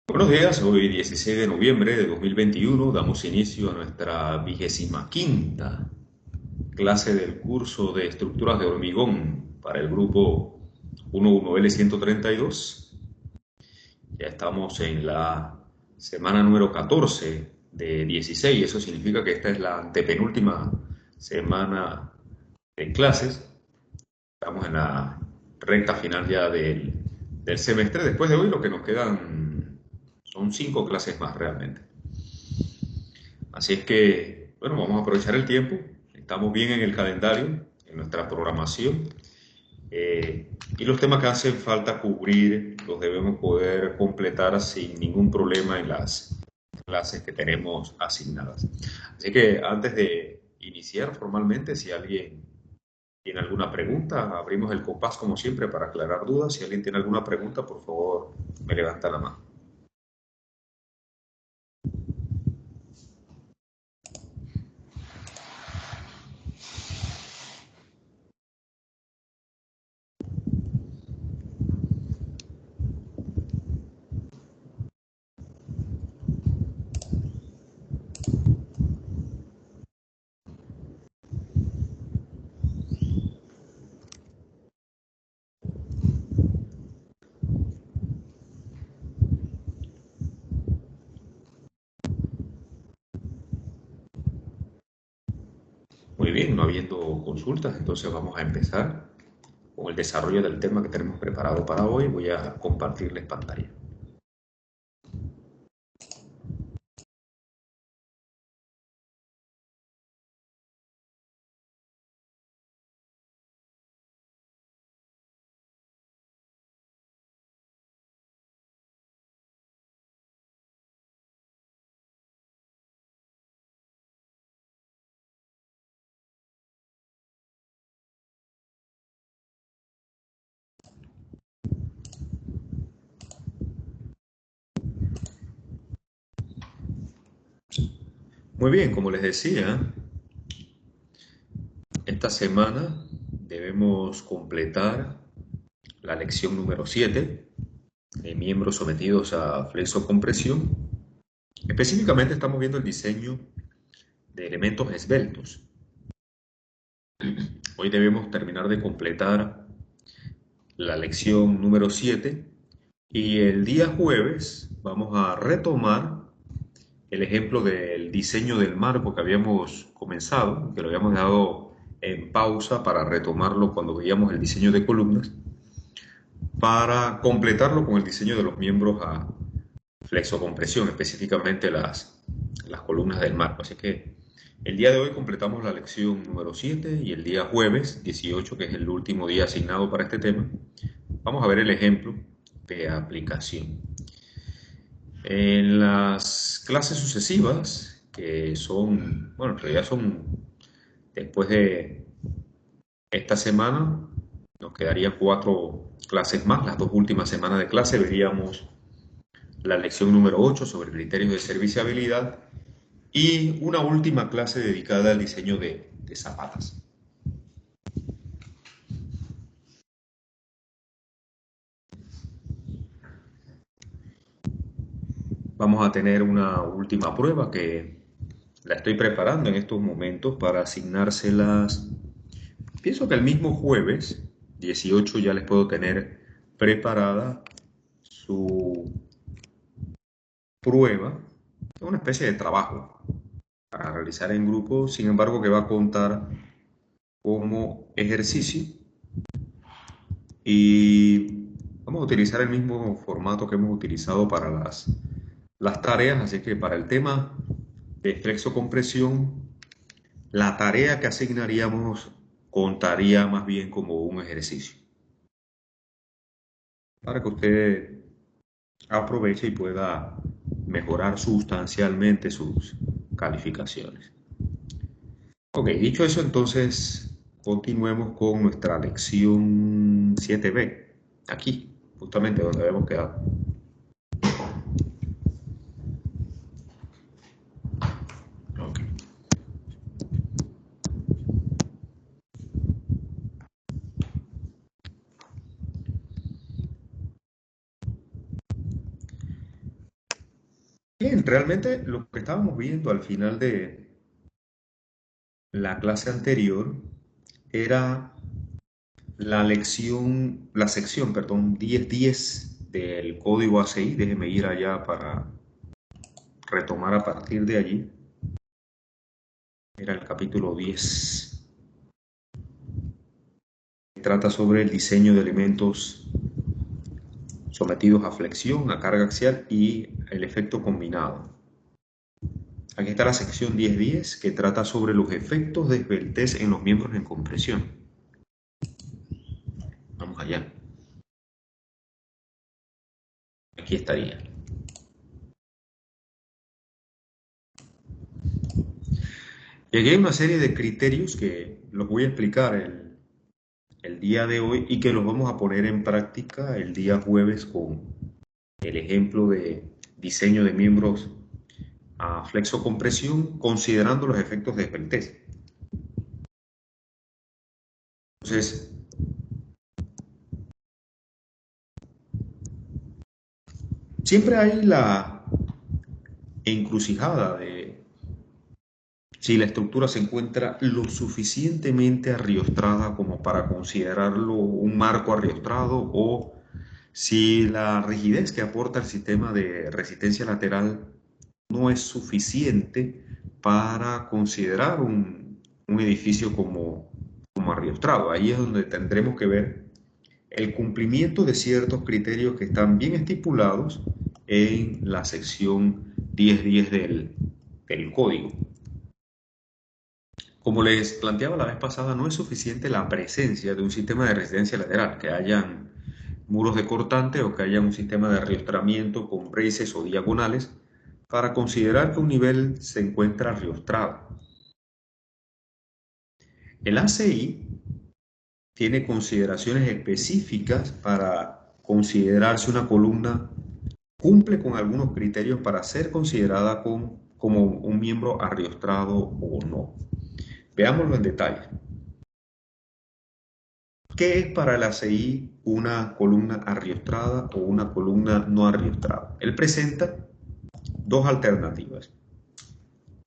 Buenos días, hoy 16 de noviembre de 2021 damos inicio a nuestra 25ª clase del curso de estructuras de hormigón para el grupo 11L132. Ya estamos en la semana número 14 de 16, eso significa que esta es la antepenúltima semana de clases. Estamos en la recta final ya del semestre. Después de hoy lo que nos quedan son 5 clases más realmente. Así es que, bueno, vamos a aprovechar el tiempo. Estamos bien en el calendario, en nuestra programación. Y los temas que hacen falta cubrir los debemos poder completar sin ningún problema en las clases que tenemos asignadas. Así que antes de iniciar formalmente, si alguien tiene alguna pregunta, abrimos el compás como siempre para aclarar dudas. Si alguien tiene alguna pregunta, por favor, me levanta la mano. Muy bien, no habiendo consultas, entonces vamos a empezar con el desarrollo del tema que tenemos preparado para hoy. Voy a compartirles pantalla. Muy bien, como les decía, esta semana debemos completar la lección número 7 de miembros sometidos a flexocompresión. Específicamente estamos viendo el diseño de elementos esbeltos. Hoy debemos terminar de completar la lección número 7 y el día jueves vamos a retomar el ejemplo del diseño del marco que habíamos comenzado, que lo habíamos dado en pausa para retomarlo cuando veíamos el diseño de columnas, para completarlo con el diseño de los miembros a flexocompresión, específicamente las columnas del marco. Así que el día de hoy completamos la lección número 7 y el día jueves 18, que es el último día asignado para este tema, vamos a ver el ejemplo de aplicación. En las clases sucesivas, que son, bueno, en realidad son después de esta semana, nos quedarían 4 clases más. Las 2 últimas semanas de clase veríamos la lección número 8 sobre criterios de serviciabilidad y una última clase dedicada al diseño de zapatas. Vamos a tener una última prueba que la estoy preparando en estos momentos para asignárselas. Pienso que el mismo jueves 18 ya les puedo tener preparada su prueba, una especie de trabajo para realizar en grupo, sin embargo que va a contar como ejercicio y vamos a utilizar el mismo formato que hemos utilizado para las tareas, así que para el tema de flexocompresión, la tarea que asignaríamos contaría más bien como un ejercicio, para que usted aproveche y pueda mejorar sustancialmente sus calificaciones. Ok, dicho eso, entonces continuemos con nuestra lección 7B, aquí, justamente donde habíamos quedado. Ok. Bien, realmente lo que estábamos viendo al final de la clase anterior era la sección, perdón, 10.10 del código ACI. Déjeme ir allá para retomar a partir de allí. Era el capítulo 10. Trata sobre el diseño de elementos sometidos a flexión, a carga axial y el efecto combinado. Aquí está la sección 10.10 que trata sobre los efectos de esbeltez en los miembros en compresión. Vamos allá. Aquí estaría. Y aquí hay una serie de criterios que los voy a explicar el día de hoy y que los vamos a poner en práctica el día jueves con el ejemplo de diseño de miembros a flexocompresión considerando los efectos de esbeltez. Entonces, siempre hay la encrucijada de si la estructura se encuentra lo suficientemente arriostrada como para considerarlo un marco arriostrado o si la rigidez que aporta el sistema de resistencia lateral no es suficiente para considerar un edificio como arriostrado. Ahí es donde tendremos que ver el cumplimiento de ciertos criterios que están bien estipulados en la sección 10.10 del código. Como les planteaba la vez pasada, no es suficiente la presencia de un sistema de resistencia lateral, que hayan muros de cortante o que haya un sistema de arriostramiento con braces o diagonales para considerar que un nivel se encuentra arriostrado. El ACI tiene consideraciones específicas para considerar si una columna cumple con algunos criterios para ser considerada como un miembro arriostrado o no. Veámoslo en detalle. ¿Qué es para el ACI una columna arriostrada o una columna no arriostrada? Él presenta dos alternativas.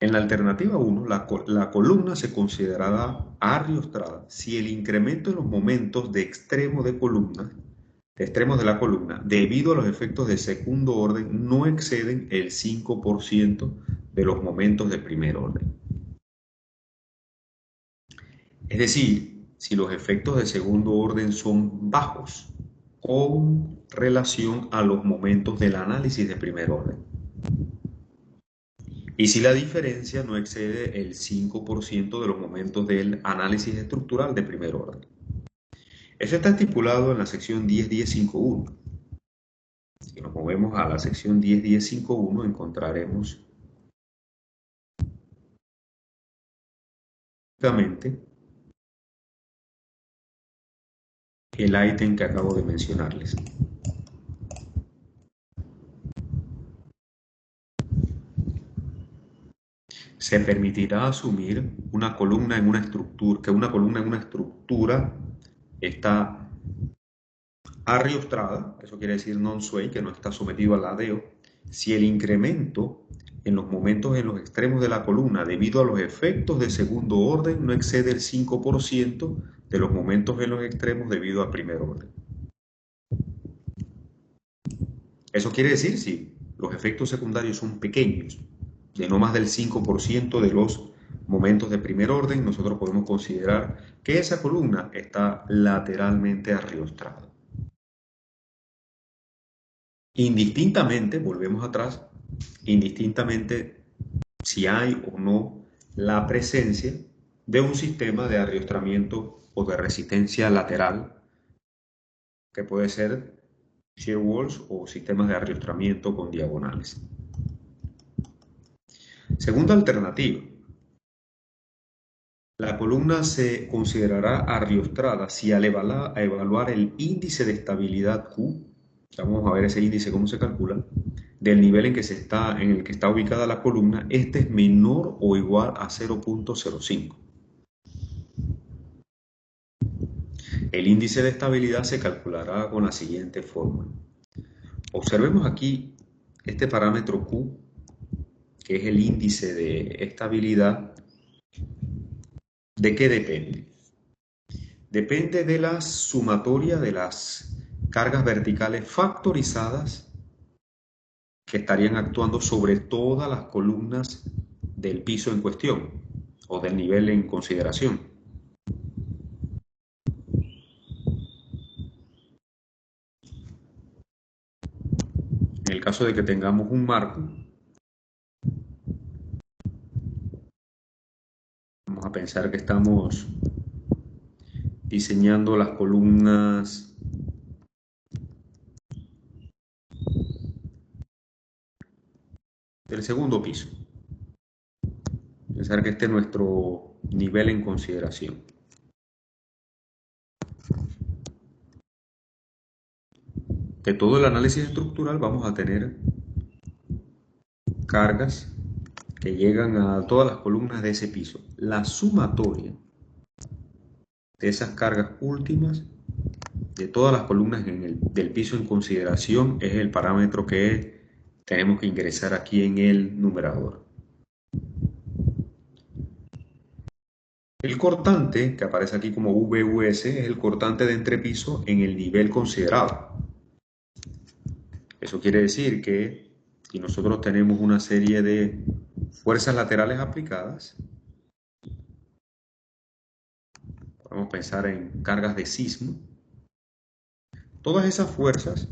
En la alternativa 1, la columna se considerará arriostrada si el incremento en los momentos de extremos de la columna, debido a los efectos de segundo orden, no exceden el 5% de los momentos de primer orden. Es decir, si los efectos de segundo orden son bajos con relación a los momentos del análisis de primer orden. Y si la diferencia no excede el 5% de los momentos del análisis estructural de primer orden. Eso está estipulado en la sección 10.10.5.1. Si nos movemos a la sección 10.10.5.1 encontraremos el ítem que acabo de mencionarles. Se permitirá asumir una columna en una estructura, que una columna en una estructura está arriostrada, eso quiere decir non-sway, que no está sometido al ladeo, si el incremento en los momentos en los extremos de la columna debido a los efectos de segundo orden no excede el 5% de los momentos en los extremos debido al primer orden. Eso quiere decir si los efectos secundarios son pequeños, de no más del 5% de los momentos de primer orden, nosotros podemos considerar que esa columna está lateralmente arriostrada. Indistintamente, volvemos atrás, indistintamente si hay o no la presencia de un sistema de arriostramiento o de resistencia lateral, que puede ser shear walls o sistemas de arriostramiento con diagonales. Segunda alternativa. La columna se considerará arriostrada si al evaluar el índice de estabilidad Q, vamos a ver ese índice cómo se calcula, del nivel en el que está ubicada la columna, este es menor o igual a 0.05. El índice de estabilidad se calculará con la siguiente fórmula. Observemos aquí este parámetro Q que es el índice de estabilidad, ¿de qué depende? Depende de la sumatoria de las cargas verticales factorizadas que estarían actuando sobre todas las columnas del piso en cuestión o del nivel en consideración. En el caso de que tengamos un marco, vamos a pensar que estamos diseñando las columnas del segundo piso. Pensar que este es nuestro nivel en consideración. De todo el análisis estructural vamos a tener cargas que llegan a todas las columnas de ese piso. La sumatoria de esas cargas últimas de todas las columnas del piso en consideración es el parámetro que tenemos que ingresar aquí en el numerador. El cortante, que aparece aquí como VUS, es el cortante de entrepiso en el nivel considerado. Eso quiere decir que si nosotros tenemos una serie de fuerzas laterales aplicadas, podemos pensar en cargas de sismo, todas esas fuerzas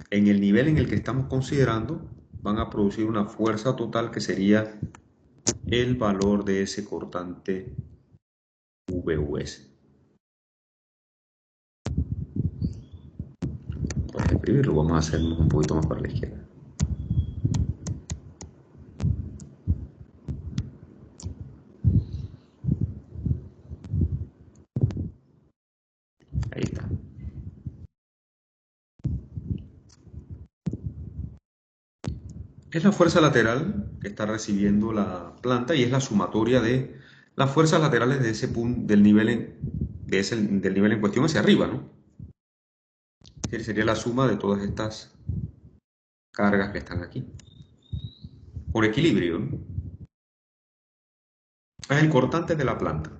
en el nivel en el que estamos considerando van a producir una fuerza total que sería el valor de ese cortante VUS. Para escribirlo vamos a hacernos un poquito más para la izquierda. Ahí está. Es la fuerza lateral que está recibiendo la planta y es la sumatoria de las fuerzas laterales de ese punto, del nivel en cuestión hacia arriba, ¿no? Es decir, sería la suma de todas estas cargas que están aquí. Por equilibrio, ¿no? Es el cortante de la planta.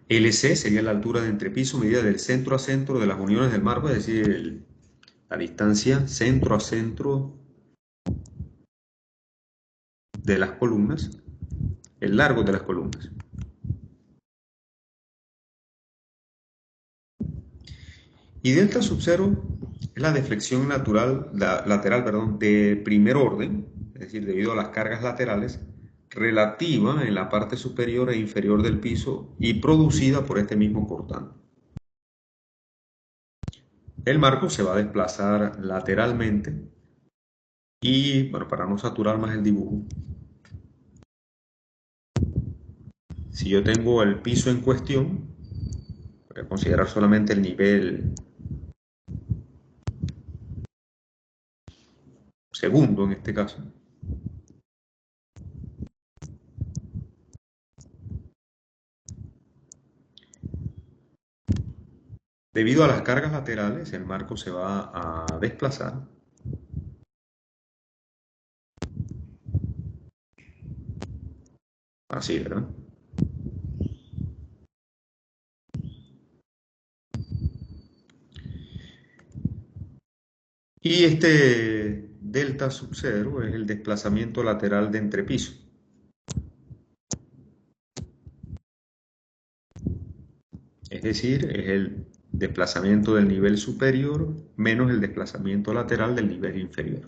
LC sería la altura de entrepiso medida del centro a centro de las uniones del marco, es decir, la distancia centro a centro de las columnas, el largo de las columnas. Y delta sub cero es la deflexión lateral de primer orden, es decir, debido a las cargas laterales, relativa en la parte superior e inferior del piso y producida por este mismo cortante. El marco se va a desplazar lateralmente y, bueno, para no saturar más el dibujo, si yo tengo el piso en cuestión, voy a considerar solamente el nivel segundo en este caso. Debido a las cargas laterales, el marco se va a desplazar así, ¿verdad? Y este delta sub cero es el desplazamiento lateral de entrepiso. Es decir, es el desplazamiento del nivel superior menos el desplazamiento lateral del nivel inferior.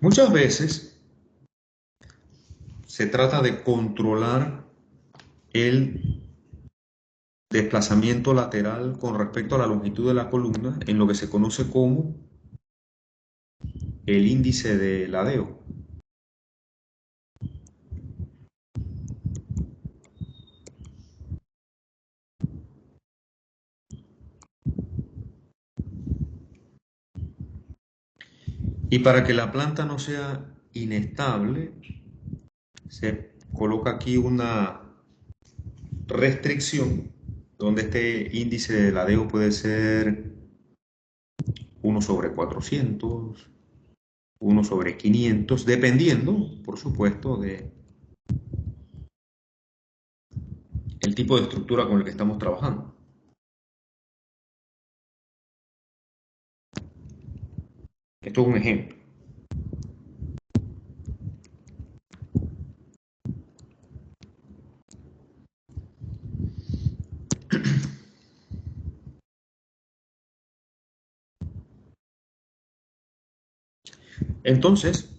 Muchas veces se trata de controlar el desplazamiento lateral con respecto a la longitud de la columna en lo que se conoce como el índice de ladeo. Y para que la planta no sea inestable, se coloca aquí una restricción, donde este índice de ladeo puede ser 1/400, 1/500, dependiendo, por supuesto, de el tipo de estructura con el que estamos trabajando. Esto es un ejemplo. Entonces,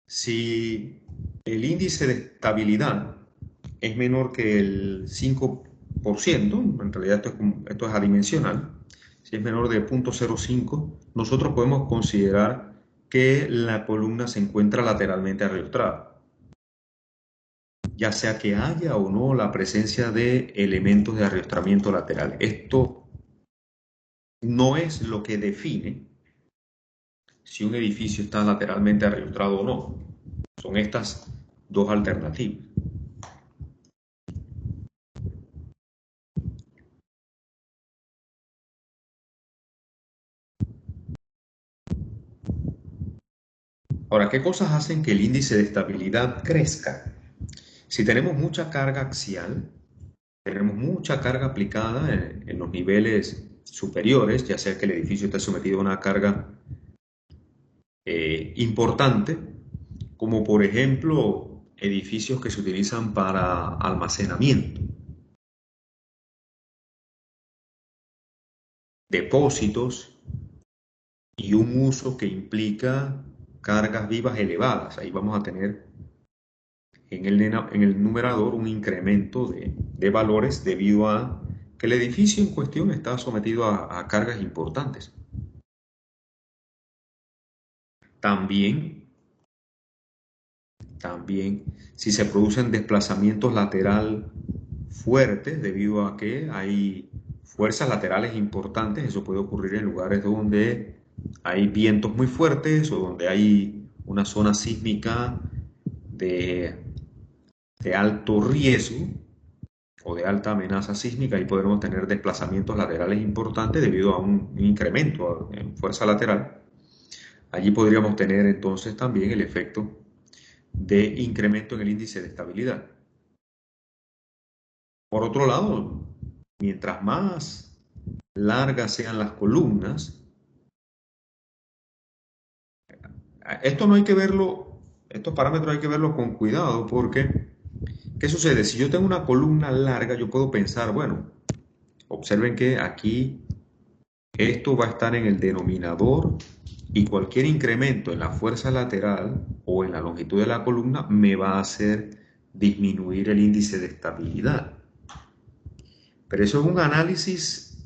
si el índice de estabilidad es menor que el 5%, en realidad esto es adimensional, si es menor de 0.05, nosotros podemos considerar que la columna se encuentra lateralmente arrastrada, ya sea que haya o no la presencia de elementos de arrastramiento lateral. Esto no es lo que define si un edificio está lateralmente arrastrado o no. Son estas dos alternativas. Ahora, ¿qué cosas hacen que el índice de estabilidad crezca? Si tenemos mucha carga axial, tenemos mucha carga aplicada en los niveles superiores, ya sea que el edificio esté sometido a una carga importante, como por ejemplo edificios que se utilizan para almacenamiento, depósitos y un uso que implica cargas vivas elevadas. Ahí vamos a tener en el numerador un incremento de valores debido a que el edificio en cuestión está sometido a cargas importantes. También, también, si se producen desplazamientos lateral fuertes debido a que hay fuerzas laterales importantes, eso puede ocurrir en lugares donde hay vientos muy fuertes o donde hay una zona sísmica de, de alto riesgo o de alta amenaza sísmica, ahí podremos tener desplazamientos laterales importantes debido a un incremento en fuerza lateral. Allí podríamos tener entonces también el efecto de incremento en el índice de estabilidad. Por otro lado, mientras más largas sean las columnas, esto no hay que verlo, estos parámetros hay que verlos con cuidado porque, ¿qué sucede? Si yo tengo una columna larga, yo puedo pensar, bueno, observen que aquí esto va a estar en el denominador y cualquier incremento en la fuerza lateral o en la longitud de la columna me va a hacer disminuir el índice de estabilidad. Pero eso es un análisis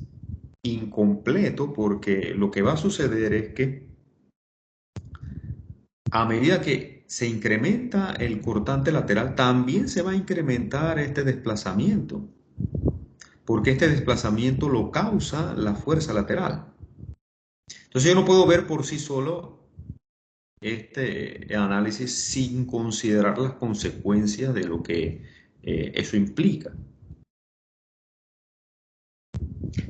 incompleto porque lo que va a suceder es que a medida que se incrementa el cortante lateral, también se va a incrementar este desplazamiento, porque este desplazamiento lo causa la fuerza lateral. Entonces yo no puedo ver por sí solo este análisis sin considerar las consecuencias de lo que eso implica.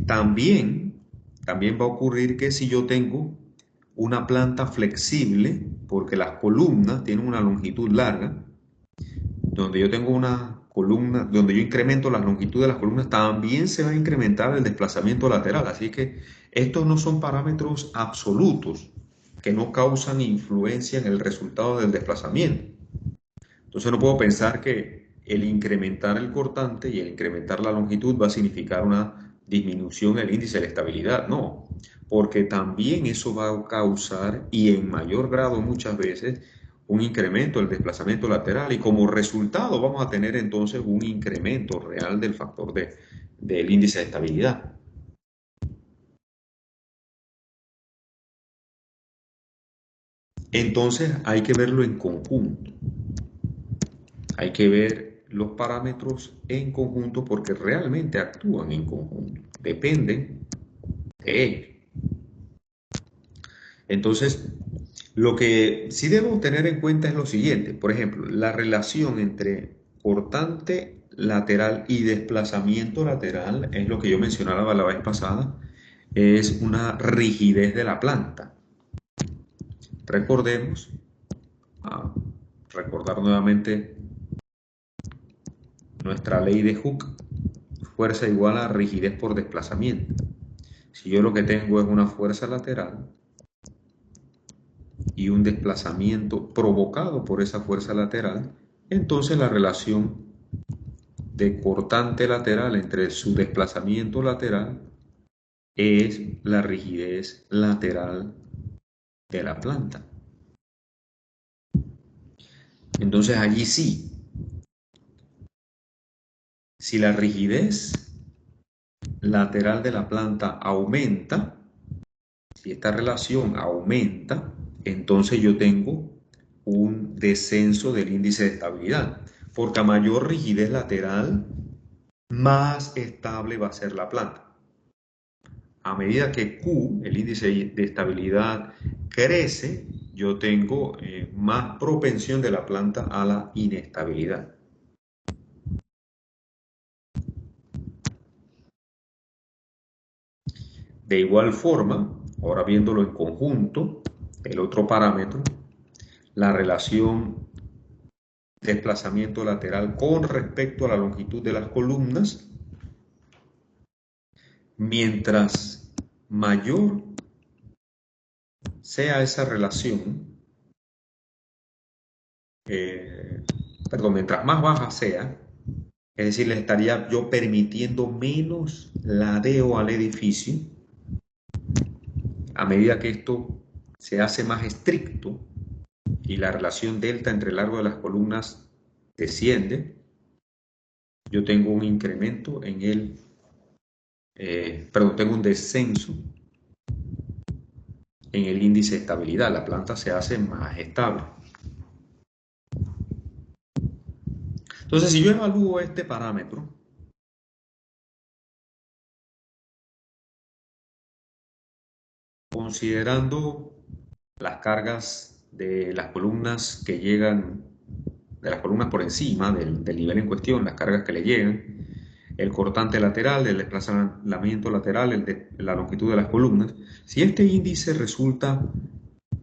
También, también va a ocurrir que si yo tengo una planta flexible, porque las columnas tienen una longitud larga, donde yo tengo una columna, donde yo incremento la longitud de las columnas, también se va a incrementar el desplazamiento lateral. Así que estos no son parámetros absolutos que no causan influencia en el resultado del desplazamiento. Entonces no puedo pensar que el incrementar el cortante y el incrementar la longitud va a significar una disminución del índice de estabilidad. No, porque también eso va a causar, y en mayor grado muchas veces, un incremento del desplazamiento lateral y como resultado vamos a tener entonces un incremento real del factor del índice de estabilidad. Entonces hay que verlo en conjunto. Hay que ver los parámetros en conjunto porque realmente actúan en conjunto, dependen de ellos. Entonces, lo que sí debemos tener en cuenta es lo siguiente, por ejemplo, la relación entre cortante lateral y desplazamiento lateral es lo que yo mencionaba la vez pasada, es una rigidez de la planta. Recordemos, a recordar nuevamente nuestra ley de Hooke, fuerza igual a rigidez por desplazamiento. Si yo lo que tengo es una fuerza lateral y un desplazamiento provocado por esa fuerza lateral, entonces la relación de cortante lateral entre su desplazamiento lateral es la rigidez lateral de la planta. Entonces allí sí, si la rigidez lateral de la planta aumenta, si esta relación aumenta, entonces yo tengo un descenso del índice de estabilidad, porque a mayor rigidez lateral, más estable va a ser la planta. A medida que Q, el índice de estabilidad, crece, yo tengo más propensión de la planta a la inestabilidad. De igual forma, ahora viéndolo en conjunto, el otro parámetro, la relación desplazamiento lateral con respecto a la longitud de las columnas, mientras mayor sea esa relación, mientras más baja sea, es decir, le estaría yo permitiendo menos ladeo al edificio, a medida que esto se hace más estricto y la relación delta entre el largo de las columnas desciende, yo tengo un incremento en el, tengo un descenso en el índice de estabilidad, la planta se hace más estable. Entonces, si yo evalúo este parámetro, considerando las cargas de las columnas que llegan, de las columnas por encima del nivel en cuestión, las cargas que le llegan, el cortante lateral, el desplazamiento lateral, la longitud de las columnas, si este índice resulta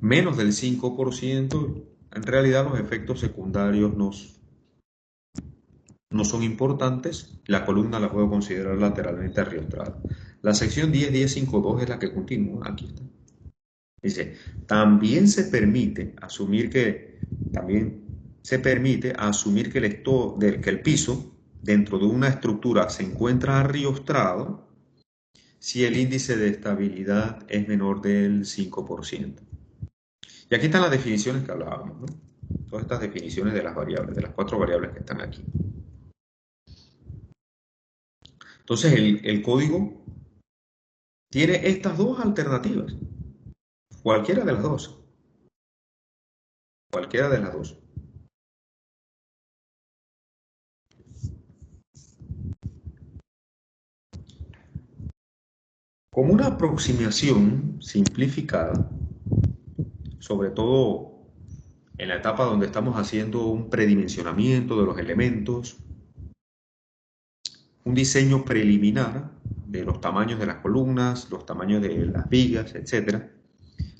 menos del 5%, en realidad los efectos secundarios no son importantes, la columna la puedo considerar lateralmente ariostrada. La sección 10.10.5.2 es la que continúa, aquí está. Dice, también se permite asumir que el piso dentro de una estructura se encuentra ariostrado si el índice de estabilidad es menor del 5%. Y aquí están las definiciones que hablábamos, ¿no? Todas estas definiciones de las variables, de las 4 variables que están aquí. Entonces el código tiene estas dos alternativas, cualquiera de las dos, cualquiera de las dos. Como una aproximación simplificada, sobre todo en la etapa donde estamos haciendo un predimensionamiento de los elementos, un diseño preliminar de los tamaños de las columnas, los tamaños de las vigas, etc.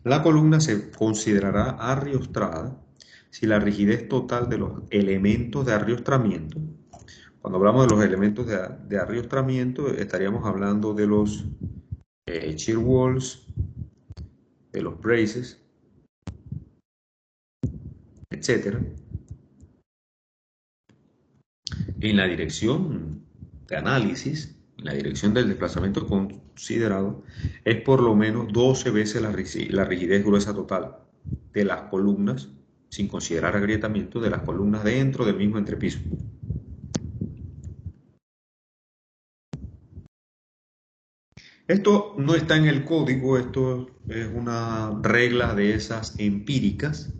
La columna se considerará arriostrada si la rigidez total de los elementos de arriostramiento, cuando hablamos de los elementos de arriostramiento, estaríamos hablando de los shear walls, de los braces, etc. En la dirección de análisis, en la dirección del desplazamiento considerado, es por lo menos 12 veces la rigidez gruesa total de las columnas, sin considerar agrietamiento de las columnas dentro del mismo entrepiso. Esto no está en el código, esto es una regla de esas empíricas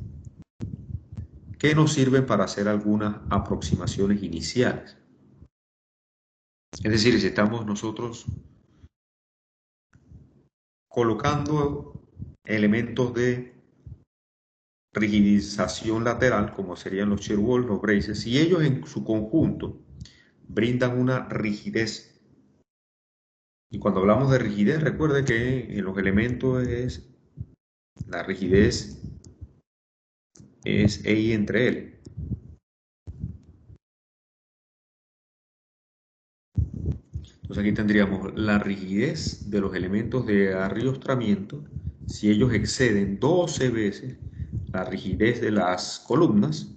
que nos sirven para hacer algunas aproximaciones iniciales. Es decir, si estamos nosotros colocando elementos de rigidización lateral, como serían los shear walls, los braces, si ellos en su conjunto brindan una rigidez. Y cuando hablamos de rigidez, recuerde que en los elementos la rigidez es EI entre L. Entonces aquí tendríamos la rigidez de los elementos de arriostramiento si ellos exceden 12 veces la rigidez de las columnas.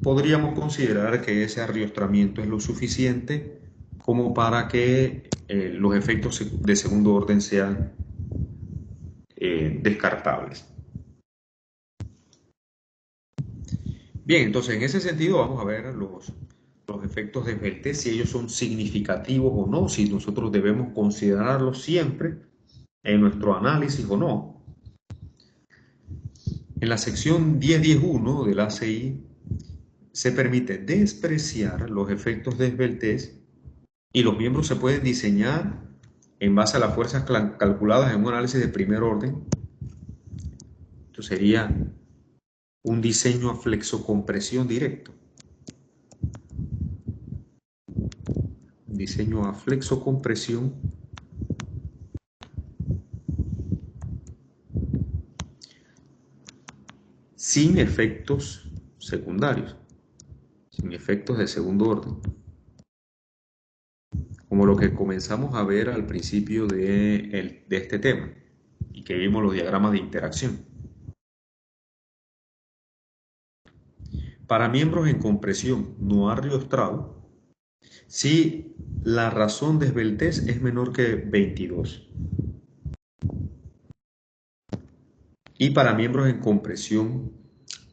Podríamos considerar que ese arriostramiento es lo suficiente como para que los efectos de segundo orden sean descartables. Bien, entonces en ese sentido vamos a ver los efectos de Esbeltez, si ellos son significativos o no, si nosotros debemos considerarlos siempre en nuestro análisis o no. En la sección 10.10.1 del ACI se permite despreciar los efectos de Esbeltez y los miembros se pueden diseñar en base a las fuerzas calculadas en un análisis de primer orden. Esto sería un diseño a flexocompresión directo. Diseño a flexocompresión sin efectos secundarios, sin efectos de segundo orden, como lo que comenzamos a ver al principio de este tema y que vimos los diagramas de interacción. Para miembros en compresión no arriostrado, si la razón de esbeltez es menor que 22. Y para miembros en compresión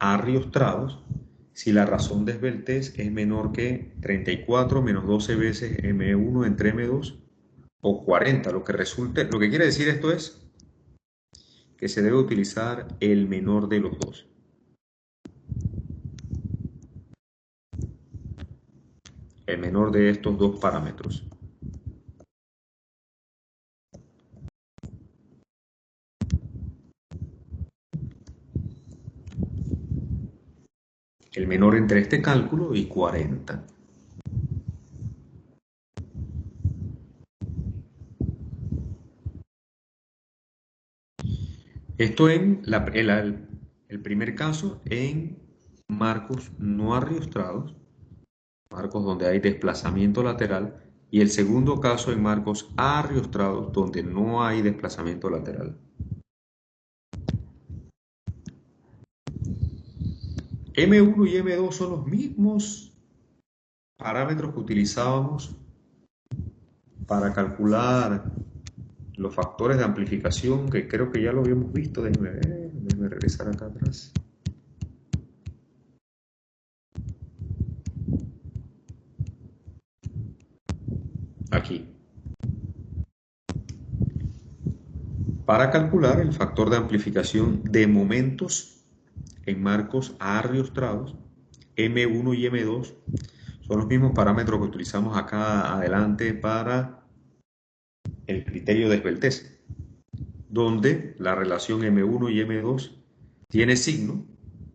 arriostrados, si la razón de esbeltez es menor que 34 menos 12 veces M1 entre M2 o 40, lo que quiere decir esto es que se debe utilizar el menor de los dos. El menor de estos dos parámetros. El menor entre este cálculo y 40. Esto en el primer caso en marcos no arriostrados, marcos donde hay desplazamiento lateral, y el segundo caso en marcos arriostrados donde no hay desplazamiento lateral. M1 y M2 son los mismos parámetros que utilizábamos para calcular los factores de amplificación, que creo que ya lo habíamos visto. Déjenme regresar acá atrás. Aquí. Para calcular el factor de amplificación de momentos en marcos arriostrados, M1 y M2 son los mismos parámetros que utilizamos acá adelante para el criterio de esbeltez, donde la relación M1 y M2 tiene signo,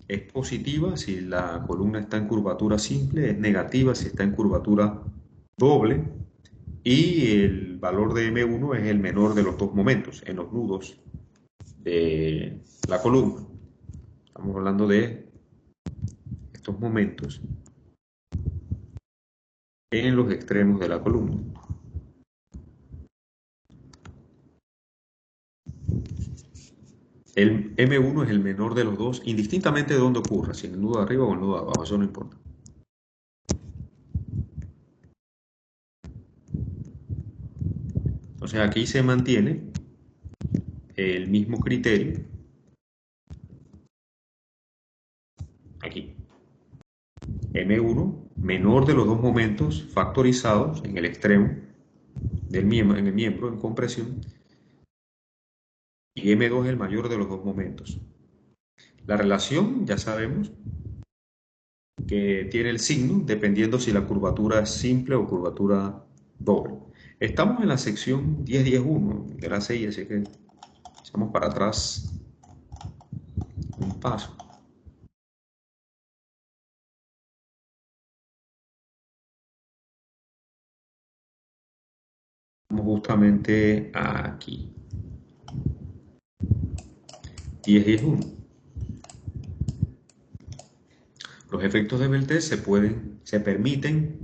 es positiva si la columna está en curvatura simple, es negativa si está en curvatura doble, y el valor de M1 es el menor de los dos momentos en los nudos de la columna. Estamos hablando de estos momentos en los extremos de la columna. El M1 es el menor de los dos, indistintamente de dónde ocurra, si en el nudo de arriba o en el nudo de abajo, eso no importa. Entonces aquí se mantiene el mismo criterio. Aquí. M1 menor de los dos momentos factorizados en el extremo del miembro, en compresión, y M2 el mayor de los dos momentos. La relación ya sabemos que tiene el signo dependiendo si la curvatura es simple o curvatura doble. Estamos en la sección 10.10.1 de la 6, así que echamos para atrás un paso. justamente aquí. 10 y es 1. Los efectos de Beltrés se permiten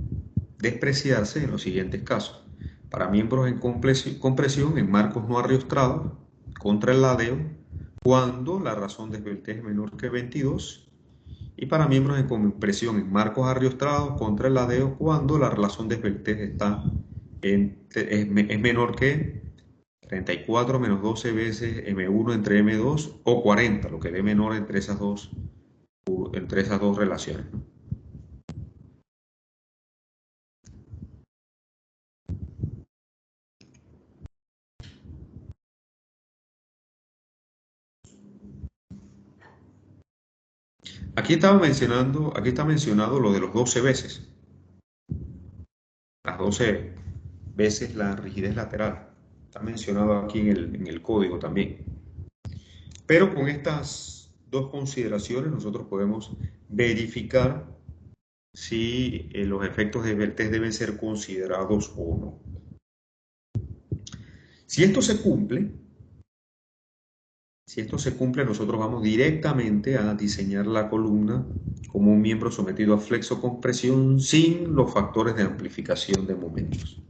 despreciarse en los siguientes casos. Para miembros en compresión en marcos no ariostrados contra el ladeo, cuando la razón de Beltrés es menor que 22, y para miembros en compresión en marcos ariostrados contra el ladeo, cuando la razón de Beltrés es menor que 34 menos 12 veces M1 entre M2 o 40, lo que dé menor entre esas dos relaciones, ¿no? Aquí está mencionado lo de los 12 veces, las 12 veces la rigidez lateral. Está mencionado aquí en el código también. Pero con estas dos consideraciones nosotros podemos verificar si los efectos de Beltrés deben ser considerados o no. Si esto se cumple, nosotros vamos directamente a diseñar la columna como un miembro sometido a flexocompresión sin los factores de amplificación de momentos.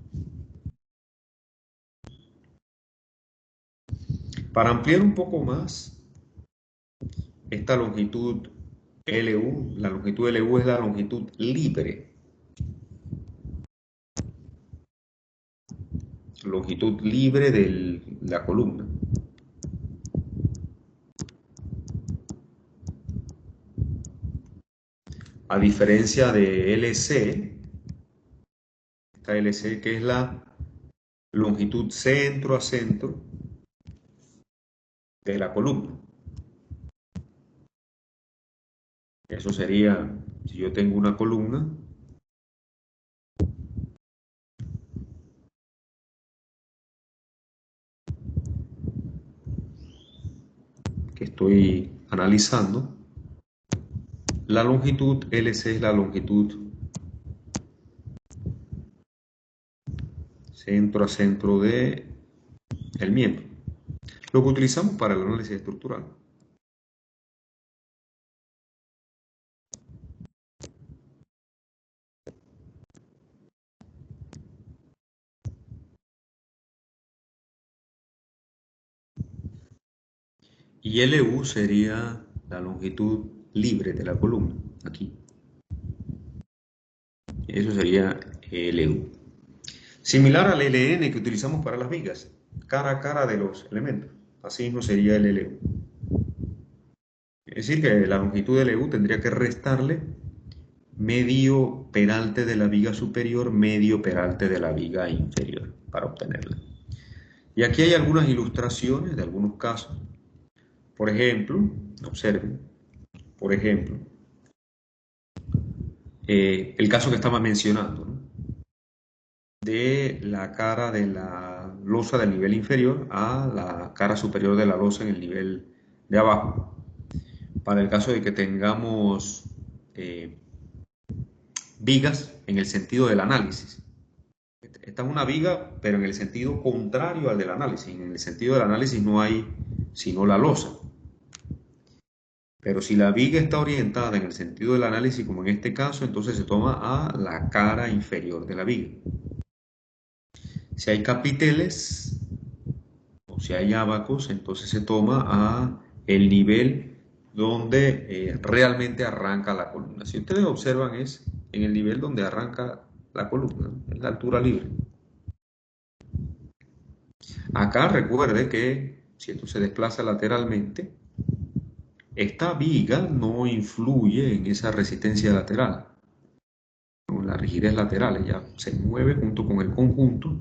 Para ampliar un poco más esta longitud LU, la longitud LU es la longitud libre de la columna. A diferencia de LC, esta LC que es la longitud centro a centro de la columna. Eso sería, si yo tengo una columna, que estoy analizando, la longitud LC es la longitud centro a centro de el miembro. Lo que utilizamos para el análisis estructural. Y LU sería la longitud libre de la columna, aquí. Eso sería LU. Similar al LN que utilizamos para las vigas, cara a cara de los elementos. Así mismo sería el LU. Es decir, que la longitud de LU tendría que restarle medio peralte de la viga superior, medio peralte de la viga inferior para obtenerla. Y aquí hay algunas ilustraciones de algunos casos. Por ejemplo, observen, por ejemplo, el caso que estaba mencionando, ¿no? De la cara de la losa del nivel inferior a la cara superior de la losa en el nivel de abajo. Para el caso de que tengamos vigas en el sentido del análisis. Esta es una viga, pero en el sentido contrario al del análisis. En el sentido del análisis no hay sino la losa. Pero si la viga está orientada en el sentido del análisis, como en este caso, entonces se toma a la cara inferior de la viga. Si hay capiteles o si hay ábacos, entonces se toma a el nivel donde realmente arranca la columna. Si ustedes observan, es en el nivel donde arranca la columna, en la altura libre. Acá recuerde que si esto se desplaza lateralmente, esta viga no influye en esa resistencia lateral, en la rigidez lateral, ella se mueve junto con el conjunto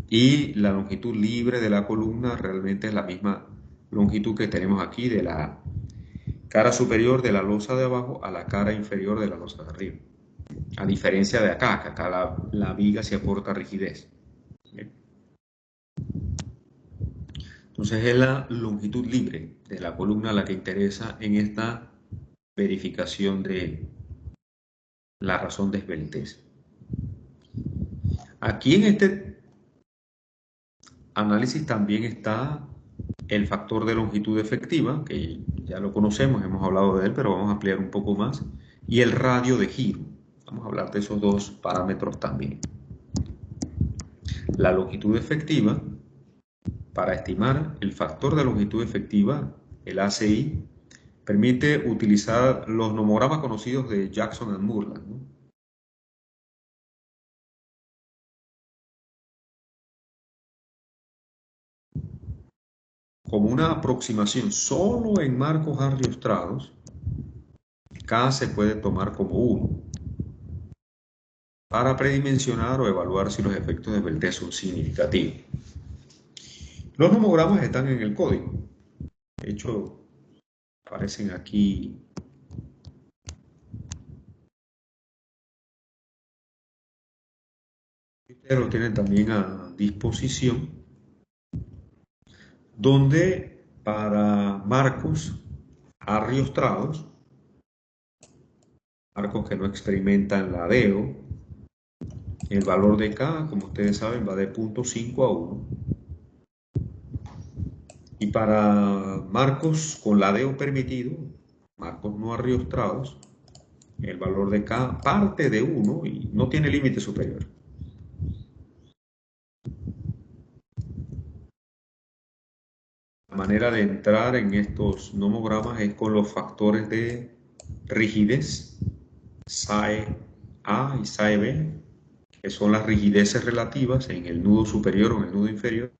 y la longitud libre de la columna realmente es la misma longitud que tenemos aquí de la cara superior de la losa de abajo a la cara inferior de la losa de arriba. A diferencia de acá, que acá la viga se aporta rigidez. Bien. Entonces es la longitud libre de la columna la que interesa en esta verificación de la razón de esbeltez. Aquí en este análisis también está el factor de longitud efectiva, que ya lo conocemos, hemos hablado de él, pero vamos a ampliar un poco más, y el radio de giro. Vamos a hablar de esos dos parámetros también. La longitud efectiva, para estimar el factor de longitud efectiva, el ACI, permite utilizar los nomogramas conocidos de Jackson and Moorland, ¿no? Como una aproximación solo en marcos arriostrados, K se puede tomar como 1 para predimensionar o evaluar si los efectos de Beltré son significativos. Los nomogramas están en el código. De hecho, aparecen aquí. Ustedes lo tienen también a disposición, donde para marcos arriostrados, marcos que no experimentan ladeo, el valor de K, como ustedes saben, va de 0.5 a 1. Y para marcos con ladeo permitido, marcos no arriostrados, el valor de K parte de 1 y no tiene límite superior. La manera de entrar en estos nomogramas es con los factores de rigidez, SAE A y SAE B, que son las rigideces relativas en el nudo superior o en el nudo inferior.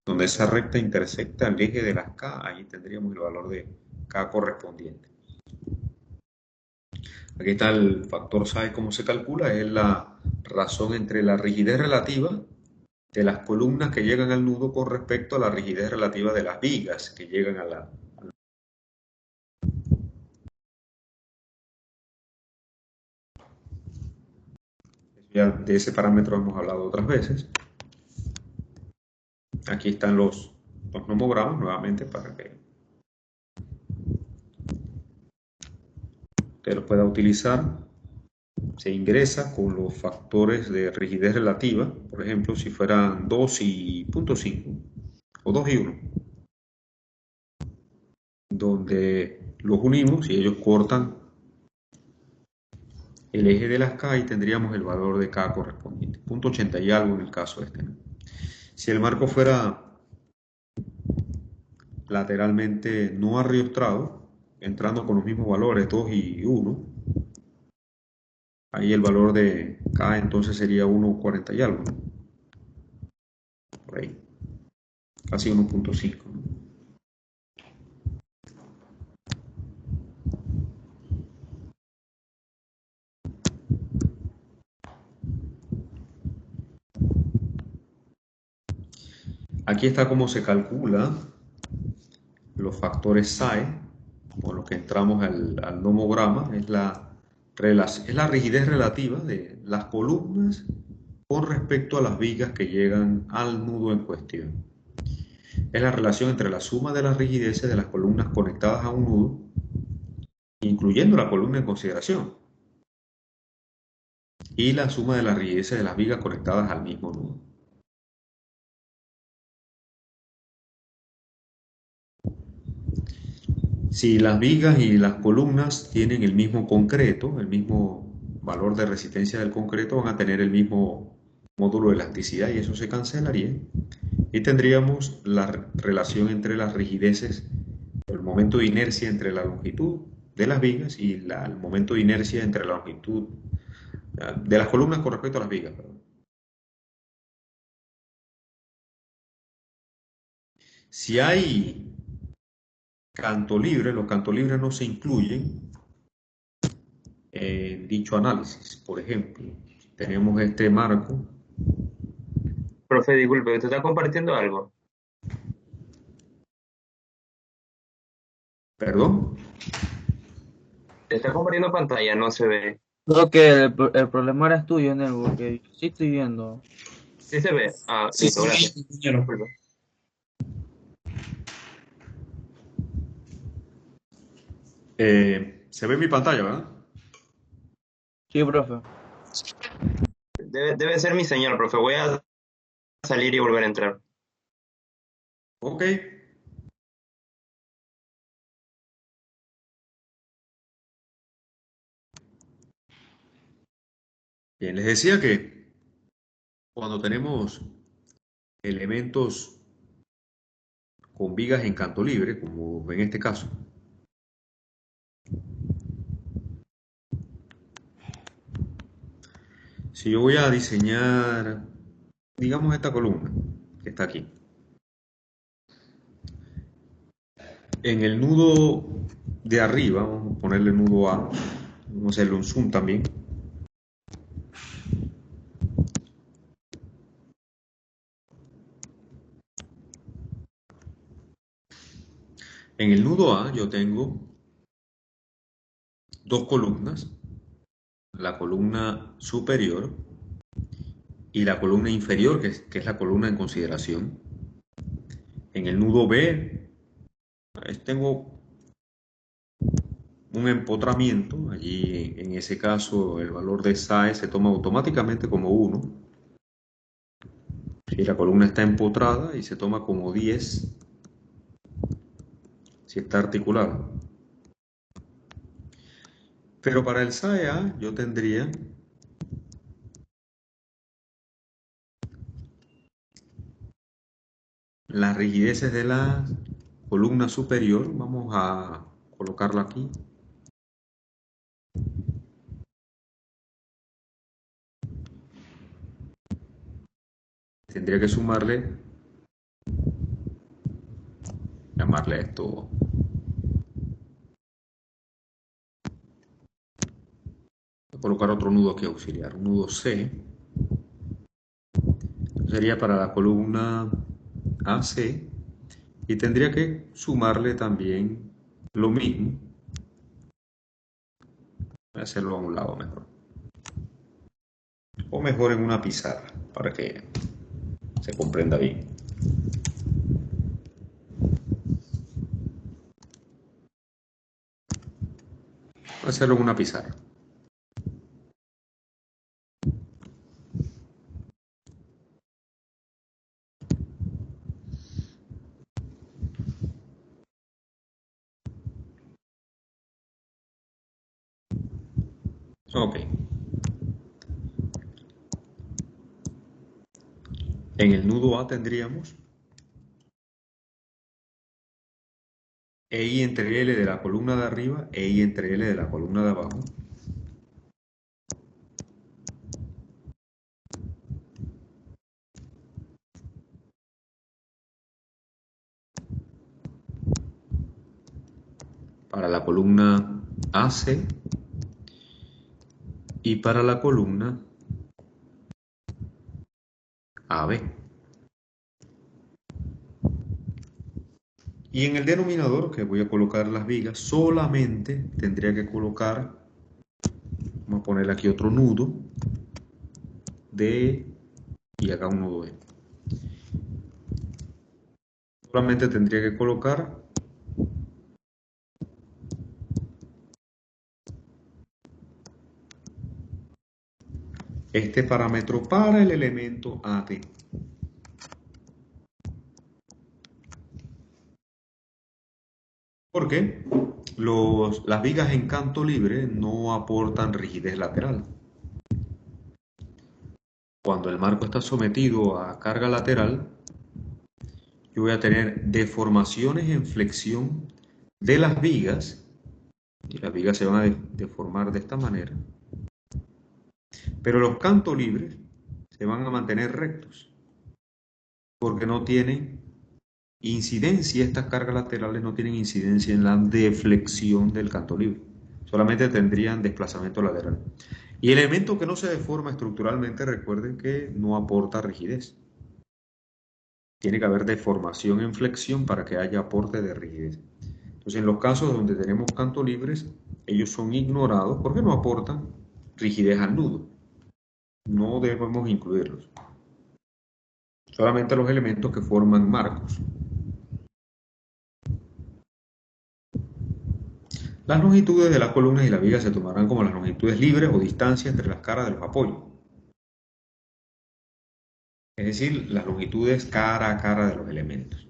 Donde esa recta intersecta el eje de las K, ahí tendríamos el valor de K correspondiente. Aquí está el factor SAE, cómo se calcula, es la razón entre la rigidez relativa de las columnas que llegan al nudo con respecto a la rigidez relativa de las vigas que llegan a la... Ya de ese parámetro hemos hablado otras veces. Aquí están los nomogramas nuevamente para que usted los pueda utilizar. Se ingresa con los factores de rigidez relativa, por ejemplo, si fueran 2 y 0.5 o 2 y 1, donde los unimos y ellos cortan el eje de las K y tendríamos el valor de K correspondiente, 0.80 y algo en el caso este, ¿no? Si el marco fuera lateralmente no arriostrado, entrando con los mismos valores 2 y 1, ahí el valor de K entonces sería 1.40 y algo, ¿no? Por ahí, casi 1.5, ¿no? Aquí está cómo se calcula los factores SAE, con los que entramos al nomograma, es la rigidez relativa de las columnas con respecto a las vigas que llegan al nudo en cuestión. Es la relación entre la suma de las rigideces de las columnas conectadas a un nudo, incluyendo la columna en consideración, y la suma de las rigideces de las vigas conectadas al mismo nudo. Si las vigas y las columnas tienen el mismo concreto, el mismo valor de resistencia del concreto, van a tener el mismo módulo de elasticidad y eso se cancelaría. Y tendríamos la relación entre las rigideces, el momento de inercia entre la longitud de las vigas y el momento de inercia entre la longitud de las columnas con respecto a las vigas. Perdón. Si hay canto libre, los cantos libres no se incluyen en dicho análisis. Por ejemplo, tenemos este marco. Profe, disculpe, ¿usted está compartiendo algo? Perdón. Está compartiendo pantalla, no se ve. Creo que el problema era tuyo, Nel, porque yo sí estoy viendo. ¿Sí se ve? Ah, Sí, listo, sí, gracias. compañero. Disculpe. Se ve mi pantalla, ¿verdad? Sí, profe. Debe ser mi señal, profe. Voy a salir y volver a entrar. Ok, bien, les decía que cuando tenemos elementos con vigas en canto libre, como en este caso, si yo voy a diseñar, digamos, esta columna que está aquí, en el nudo de arriba, vamos a ponerle nudo A, vamos a hacerle un zoom también. En el nudo A yo tengo dos columnas, la columna superior y la columna inferior, que es la columna en consideración. En el nudo B tengo un empotramiento, allí en ese caso el valor de SAE se toma automáticamente como 1, si la columna está empotrada, y se toma como 10 si está articulada. Pero para el SAE-A yo tendría las rigideces de la columna superior, vamos a colocarla aquí. Tendría que sumarle, llamarle esto, voy a colocar otro nudo aquí auxiliar, un nudo C, sería para la columna AC, y tendría que sumarle también lo mismo. Voy a hacerlo a un lado mejor, o mejor en una pizarra para que se comprenda bien. Voy a hacerlo en una pizarra. Ok, en el nudo A tendríamos EI entre L de la columna de arriba, EI entre L de la columna de abajo. Para la columna AC y para la columna AB. Y en el denominador, que voy a colocar las vigas, solamente tendría que colocar, vamos a ponerle aquí otro nudo de, y acá un nudo de. Solamente tendría que colocar este parámetro para el elemento AD. Porque las vigas en canto libre no aportan rigidez lateral. Cuando el marco está sometido a carga lateral, yo voy a tener deformaciones en flexión de las vigas, y las vigas se van a deformar de esta manera, pero los cantos libres se van a mantener rectos, porque no tienen incidencia, estas cargas laterales no tienen incidencia en la deflexión del canto libre, solamente tendrían desplazamiento lateral. Y el elemento que no se deforma estructuralmente, recuerden que no aporta rigidez. Tiene que haber deformación en flexión para que haya aporte de rigidez. Entonces, en los casos donde tenemos cantos libres, ellos son ignorados porque no aportan rigidez al nudo. No debemos incluirlos. Solamente los elementos que forman marcos. Las longitudes de las columnas y las vigas se tomarán como las longitudes libres o distancia entre las caras de los apoyos. es decir, las longitudes cara a cara de los elementos.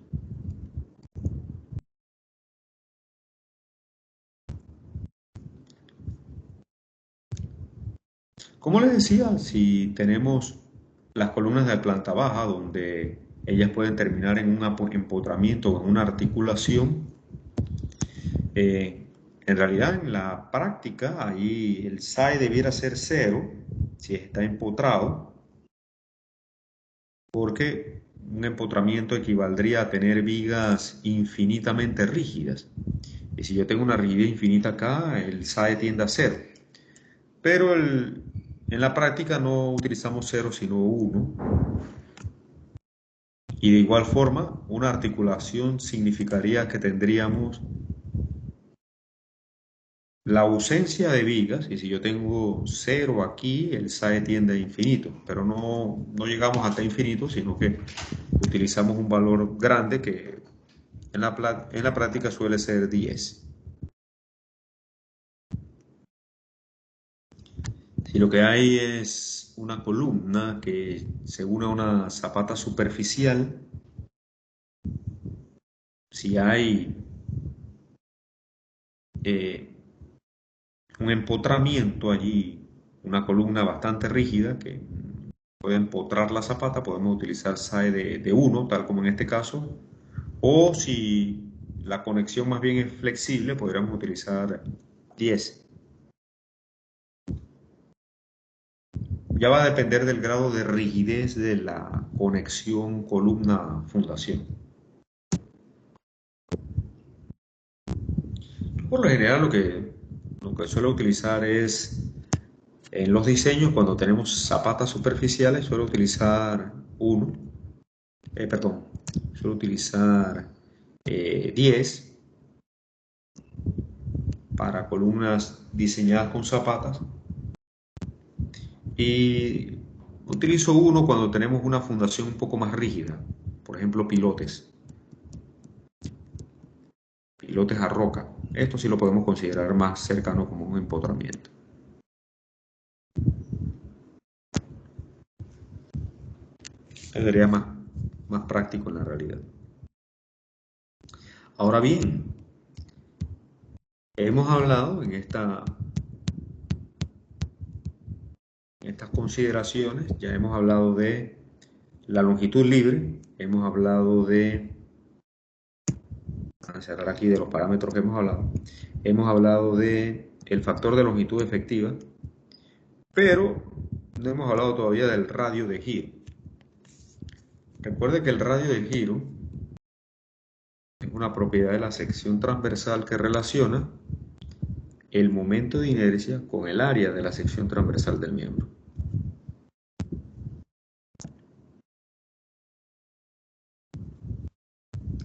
Como les decía, si tenemos las columnas de planta baja, donde ellas pueden terminar en un empotramiento o en una articulación, en realidad en la práctica ahí el SAE debiera ser cero si está empotrado, porque un empotramiento equivaldría a tener vigas infinitamente rígidas. Y si yo tengo una rigidez infinita acá, el SAE tiende a cero. Pero en la práctica no utilizamos cero sino uno. Y de igual forma, una articulación significaría que tendríamos la ausencia de vigas, y si yo tengo cero aquí, el SAE tiende a infinito, pero no llegamos hasta infinito, sino que utilizamos un valor grande que en la práctica suele ser 10. Si lo que hay es una columna que se une a una zapata superficial, si hay un empotramiento allí, una columna bastante rígida que puede empotrar la zapata, podemos utilizar SAE de 1, tal como en este caso, o si la conexión más bien es flexible, podríamos utilizar 10. Ya va a depender del grado de rigidez de la conexión columna-fundación. Por lo general lo que suelo utilizar es, en los diseños, cuando tenemos zapatas superficiales, suelo utilizar 1, suelo utilizar 10 para columnas diseñadas con zapatas, y utilizo 1 cuando tenemos una fundación un poco más rígida, por ejemplo pilotes a roca. Esto sí lo podemos considerar más cercano como un empotramiento. Sería más práctico en la realidad. Ahora bien, hemos hablado en estas consideraciones, ya hemos hablado de la longitud libre, hemos hablado de, a cerrar aquí de los parámetros que hemos hablado de el factor de longitud efectiva, pero no hemos hablado todavía del radio de giro. Recuerde que el radio de giro es una propiedad de la sección transversal que relaciona el momento de inercia con el área de la sección transversal del miembro.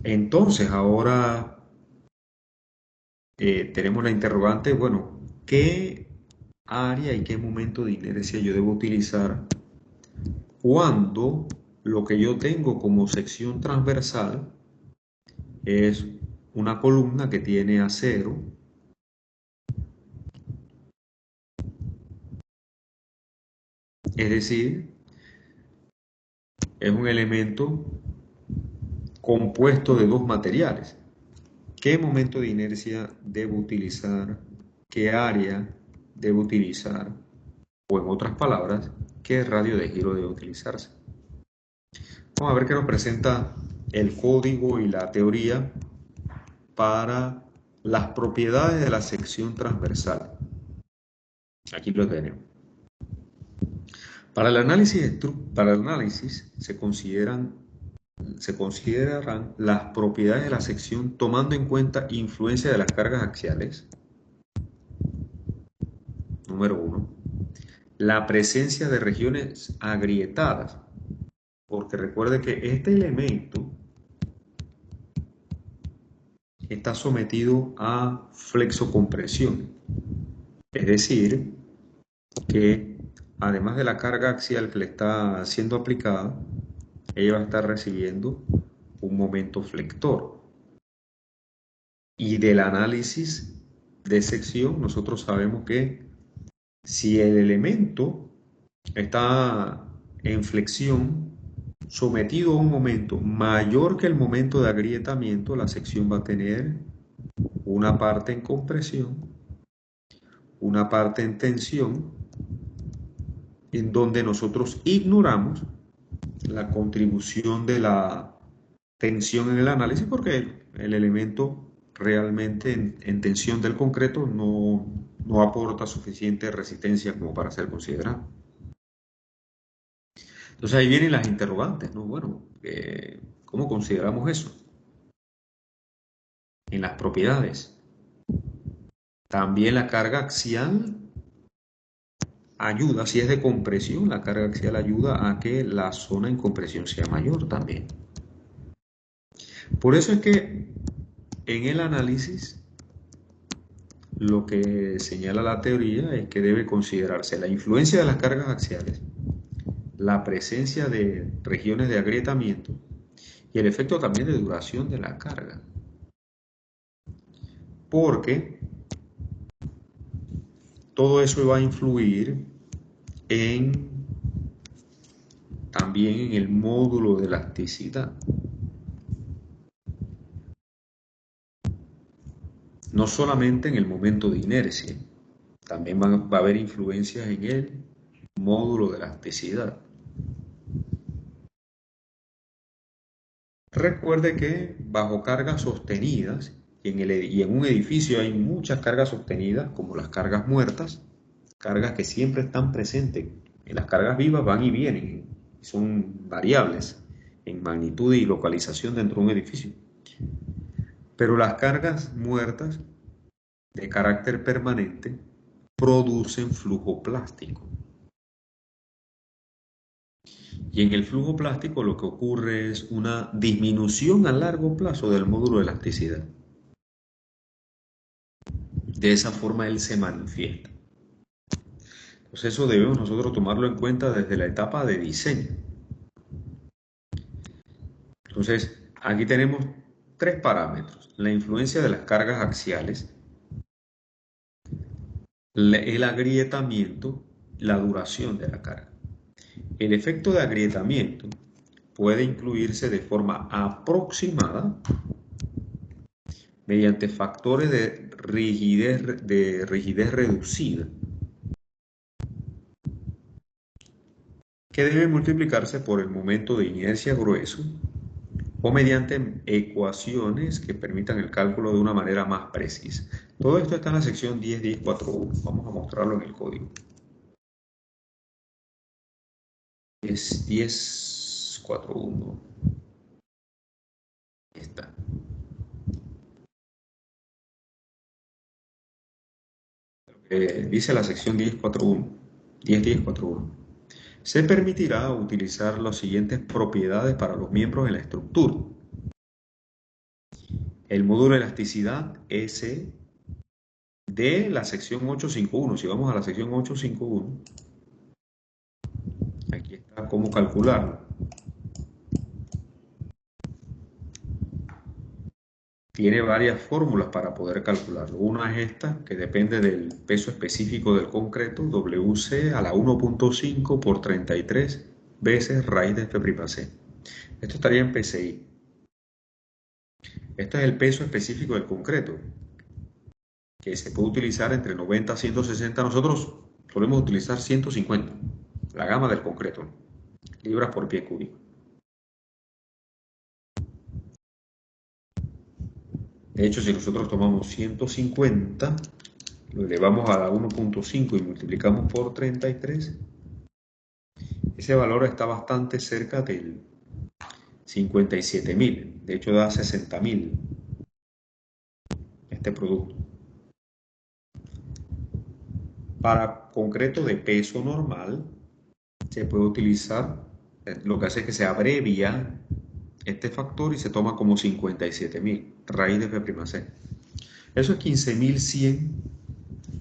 Entonces, ahora tenemos la interrogante, bueno, ¿qué área y qué momento de inercia yo debo utilizar cuando lo que yo tengo como sección transversal es una columna que tiene acero, es decir, es un elemento compuesto de dos materiales? ¿Qué momento de inercia debo utilizar? ¿Qué área debo utilizar? O en otras palabras, ¿qué radio de giro debe utilizarse? Vamos a ver qué nos presenta el código y la teoría para las propiedades de la sección transversal. Aquí lo tenemos. Para el análisis se considerarán las propiedades de la sección tomando en cuenta influencia de las cargas axiales. Número 1. La presencia de regiones agrietadas, porque recuerde que este elemento está sometido a flexocompresión, es decir, que además de la carga axial que le está siendo aplicada, ella va a estar recibiendo un momento flector. Y del análisis de sección nosotros sabemos que si el elemento está en flexión, sometido a un momento mayor que el momento de agrietamiento, la sección va a tener una parte en compresión, una parte en tensión, en donde nosotros ignoramos la contribución de la tensión en el análisis porque el elemento realmente en tensión del concreto no aporta suficiente resistencia como para ser considerado. Entonces ahí vienen las interrogantes, ¿no? Bueno, ¿cómo consideramos eso? En las propiedades. También la carga axial ayuda, si es de compresión, la carga axial ayuda a que la zona en compresión sea mayor también. Por eso es que en el análisis lo que señala la teoría es que debe considerarse la influencia de las cargas axiales, la presencia de regiones de agrietamiento y el efecto también de duración de la carga. Porque todo eso va a influir también en el módulo de elasticidad. No solamente en el momento de inercia, también va a haber influencias en el módulo de elasticidad. Recuerde que bajo cargas sostenidas, y en un edificio hay muchas cargas sostenidas, como las cargas muertas, cargas que siempre están presentes. Las cargas vivas van y vienen, son variables en magnitud y localización dentro de un edificio. Pero las cargas muertas de carácter permanente producen flujo plástico. Y en el flujo plástico lo que ocurre es una disminución a largo plazo del módulo de elasticidad. De esa forma él se manifiesta. Entonces eso debemos nosotros tomarlo en cuenta desde la etapa de diseño. Entonces aquí tenemos tres parámetros: la influencia de las cargas axiales, el agrietamiento, la duración de la carga. El efecto de agrietamiento puede incluirse de forma aproximada mediante factores de rigidez reducida, que deben multiplicarse por el momento de inercia grueso o mediante ecuaciones que permitan el cálculo de una manera más precisa. Todo esto está en la sección 10.10.4.1. Vamos a mostrarlo en el código. 10.10.4.1. Ahí está. Dice la sección 10.4.1. 10.10.4.1. Se permitirá utilizar las siguientes propiedades para los miembros en la estructura. El módulo de elasticidad S de la sección 851. Si vamos a la sección 851, aquí está cómo calcularlo. Tiene varias fórmulas para poder calcularlo. Una es esta, que depende del peso específico del concreto, WC a la 1.5 por 33 veces raíz de F'(C). Esto estaría en PSI. Este es el peso específico del concreto, que se puede utilizar entre 90 a 160. Nosotros solemos utilizar 150, la gama del concreto, libras por pie cúbico. De hecho, si nosotros tomamos 150, lo elevamos a la 1.5 y multiplicamos por 33, ese valor está bastante cerca del 57.000. De hecho, da 60.000 este producto. Para concreto de peso normal, se puede utilizar, lo que hace es que se abrevia este factor y se toma como 57.000, raíz de F'(C). Eso es 15.100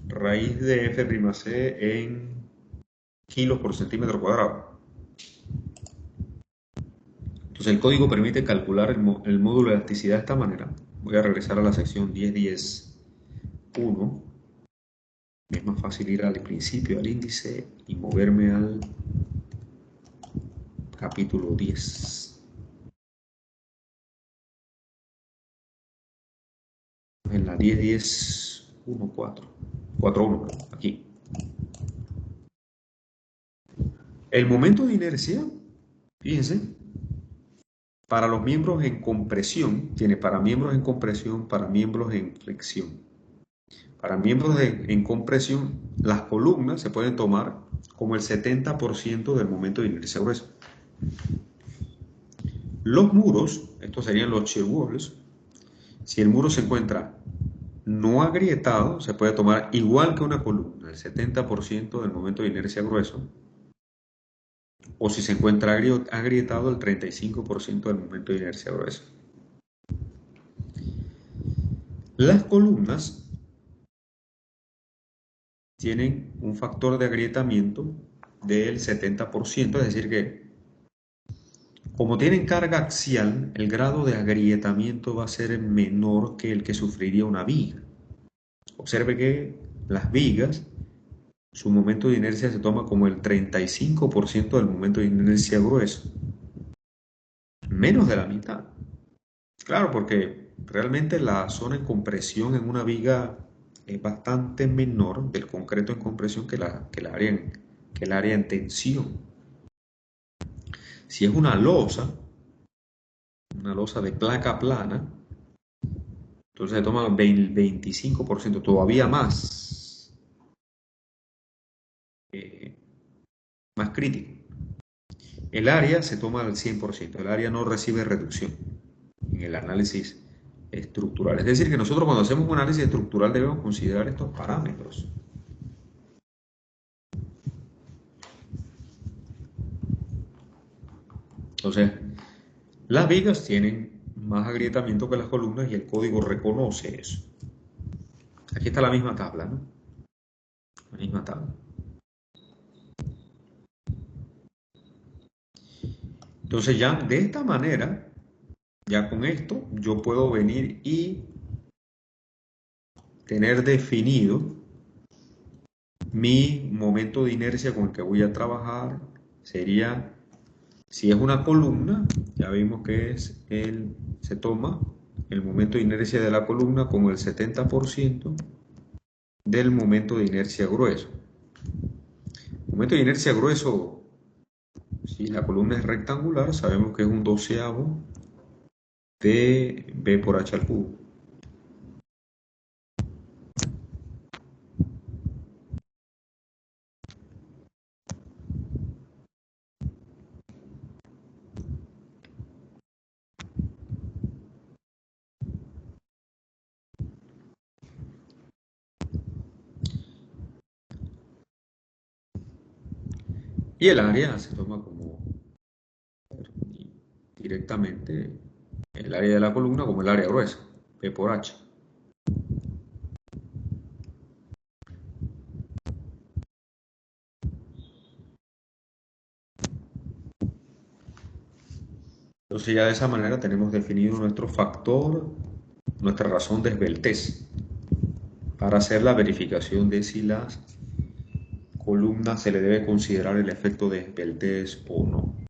raíz de F'(C) en kilos por centímetro cuadrado. Entonces el código permite calcular el módulo de elasticidad de esta manera. Voy a regresar a la sección 10.10.1. Es más fácil ir al principio, al índice, y moverme al capítulo 10. En la 10.10.1.4. 4.1, aquí. El momento de inercia, fíjense, para los miembros en compresión, tiene para miembros en compresión, para miembros en flexión. Para miembros en compresión, las columnas se pueden tomar como el 70% del momento de inercia grueso. Los muros, estos serían los shear walls, si el muro se encuentra no agrietado, se puede tomar igual que una columna, el 70% del momento de inercia grueso, o si se encuentra agrietado, el 35% del momento de inercia grueso. Las columnas tienen un factor de agrietamiento del 70%, es decir que como tienen carga axial, el grado de agrietamiento va a ser menor que el que sufriría una viga. Observe que las vigas, su momento de inercia se toma como el 35% del momento de inercia grueso. Menos de la mitad. Claro, porque realmente la zona en compresión en una viga es bastante menor del concreto en compresión que el área en tensión. Si es una losa de placa plana, entonces se toma el 25%, todavía más crítico. El área se toma al 100%, el área no recibe reducción en el análisis estructural. Es decir, que nosotros cuando hacemos un análisis estructural debemos considerar estos parámetros. Entonces, las vigas tienen más agrietamiento que las columnas y el código reconoce eso. Aquí está la misma tabla, ¿no? La misma tabla. Entonces ya de esta manera, ya con esto, yo puedo venir y tener definido mi momento de inercia con el que voy a trabajar. Sería, si es una columna, ya vimos que se toma el momento de inercia de la columna como el 70% del momento de inercia grueso. El momento de inercia grueso, si la columna es rectangular, sabemos que es un 12avo de B por H al cubo. Y el área se toma como directamente el área de la columna como el área gruesa, P por H. Entonces ya de esa manera tenemos definido nuestro factor, nuestra razón de esbeltez, para hacer la verificación de si las columnas se le debe considerar el efecto de esbeltez o no.